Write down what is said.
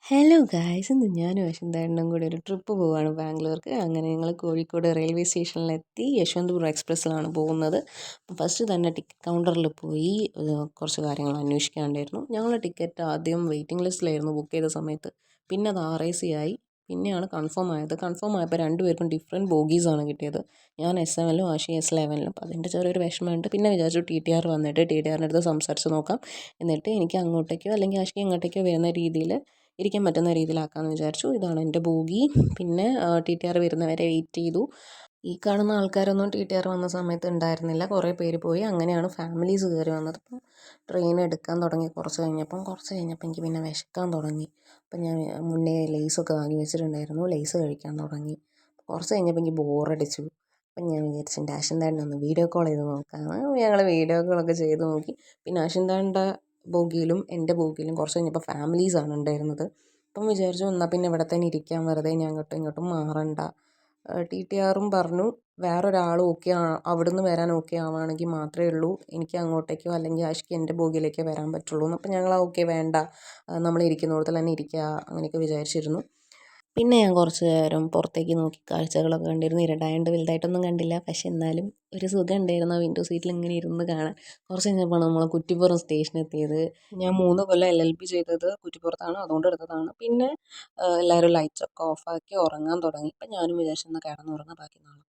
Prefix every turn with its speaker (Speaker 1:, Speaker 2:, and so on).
Speaker 1: Hello guys, ഇന്ന് ഞാനും യശോദേട്ടനും കൂടി ഒരു ട്രിപ്പ് പോവുകയാണ് ബാംഗ്ലൂർക്ക്. അങ്ങനെ ഞങ്ങൾ കോഴിക്കോട് റെയിൽവേ സ്റ്റേഷനിലെത്തി. യശ്വന്ത്പൂർ എക്സ്പ്രസ്സിലാണ് പോകുന്നത്. ഫസ്റ്റ് തന്നെ ടിക്കറ്റ് കൗണ്ടറിൽ പോയി കുറച്ച് കാര്യങ്ങൾ അന്വേഷിക്കാണ്ടായിരുന്നു. ഞങ്ങൾ ടിക്കറ്റ് ആദ്യം വെയിറ്റിംഗ് ലിസ്റ്റിലായിരുന്നു ബുക്ക് ചെയ്ത സമയത്ത്. പിന്നെ അത് RAC ആയി. പിന്നെയാണ് കൺഫേം ആയത്. കൺഫേം ആയപ്പോൾ രണ്ടുപേർക്കും ഡിഫറെൻറ്റ് ബോഗീസാണ് കിട്ടിയത്. ഞാൻ S7-ലും ആഷി S11-ലും. അപ്പോൾ അതിൻ്റെ ചെറിയൊരു വിഷമമുണ്ട്. പിന്നെ വിചാരിച്ചു TTR വന്നിട്ട് TTRൻ്റെ അടുത്ത് സംസാരിച്ച് നോക്കാം. എന്നിട്ട് എനിക്ക് അങ്ങോട്ടേക്കോ അല്ലെങ്കിൽ ആഷിക്ക് ഇങ്ങോട്ടേക്കോ വരുന്ന രീതിയിൽ ഇരിക്കാൻ പറ്റുന്ന രീതിയിലാക്കാമെന്ന് വിചാരിച്ചു. ഇതാണ് എൻ്റെ ബോഗി. പിന്നെ TTR വരുന്നവരെ വെയിറ്റ് ചെയ്തു. ഈ കാണുന്ന ആൾക്കാരൊന്നും TTR വന്ന സമയത്ത് ഉണ്ടായിരുന്നില്ല. കുറേ പേര് പോയി. അങ്ങനെയാണ് ഫാമിലീസ് കയറി വന്നത്. അപ്പം ട്രെയിൻ എടുക്കാൻ തുടങ്ങി കുറച്ച് കഴിഞ്ഞപ്പോൾ എനിക്ക് പിന്നെ വിശക്കാൻ തുടങ്ങി. അപ്പം ഞാൻ മുന്നേ ലേസൊക്കെ വാങ്ങി വെച്ചിട്ടുണ്ടായിരുന്നു. ലേസ് കഴിക്കാൻ തുടങ്ങി. കുറച്ച് കഴിഞ്ഞപ്പോൾ എനിക്ക് ബോറടിച്ചു. അപ്പം ഞാൻ വിചാരിച്ചു എൻ്റെ അശ്വന്താടിനെ ഒന്ന് വീഡിയോ കോൾ ചെയ്ത് നോക്കാമെന്ന്. ഞങ്ങൾ വീഡിയോ കോളൊക്കെ ചെയ്ത് നോക്കി. പിന്നെ അശ്വന്താടിൻ്റെ ബോഗിയിലും എൻ്റെ ബോഗിയിലും കുറച്ച് കഴിഞ്ഞപ്പോൾ ഫാമിലീസാണ് ഉണ്ടായിരുന്നത്. അപ്പം വിചാരിച്ചു എന്നാൽ പിന്നെ ഇവിടെ തന്നെ ഇരിക്കാം, വെറുതെ ഞാൻ അങ്ങോട്ടും ഇങ്ങോട്ടും മാറണ്ട. TTRും പറഞ്ഞു വേറൊരാൾ ഓക്കെ അവിടുന്ന് വരാൻ ഓക്കെ ആവുകയാണെങ്കിൽ മാത്രമേ ഉള്ളൂ എനിക്ക് അങ്ങോട്ടേക്കോ അല്ലെങ്കിൽ ആഷിക്ക് എൻ്റെ ബോഗിയിലേക്കോ വരാൻ പറ്റുള്ളൂ. അപ്പം ഞങ്ങൾ ഓക്കെ വേണ്ട, നമ്മൾ ഇരിക്കുന്നിടത്തിൽ തന്നെ ഇരിക്കുക അങ്ങനെയൊക്കെ വിചാരിച്ചിരുന്നു. പിന്നെ ഞാൻ കുറച്ച് നേരം പുറത്തേക്ക് നോക്കി കാഴ്ചകളൊക്കെ കണ്ടിരുന്നു. ഇരുട്ടായതുകൊണ്ട് വലുതായിട്ടൊന്നും കണ്ടില്ല. പക്ഷെ എന്നാലും ഒരു സുഖം ഉണ്ടായിരുന്നു ആ വിൻഡോ സീറ്റിൽ ഇങ്ങനെ ഇരുന്ന് കാണാൻ. കുറച്ച് കഴിഞ്ഞപ്പോൾ നമ്മൾ കുറ്റിപ്പുറം സ്റ്റേഷൻ എത്തിയത്. ഞാൻ 3 കൊല്ലം LLB ചെയ്തത് കുറ്റിപ്പുറത്താണ്, അതുകൊണ്ട് എടുത്തതാണ്. പിന്നെ എല്ലാവരും ലൈറ്റ്സൊക്കെ ഓഫാക്കി ഉറങ്ങാൻ തുടങ്ങി. അപ്പം ഞാനും വിചാരിച്ചെന്നാൽ കിടന്നുറങ്ങാൻ, ബാക്കി നാളെ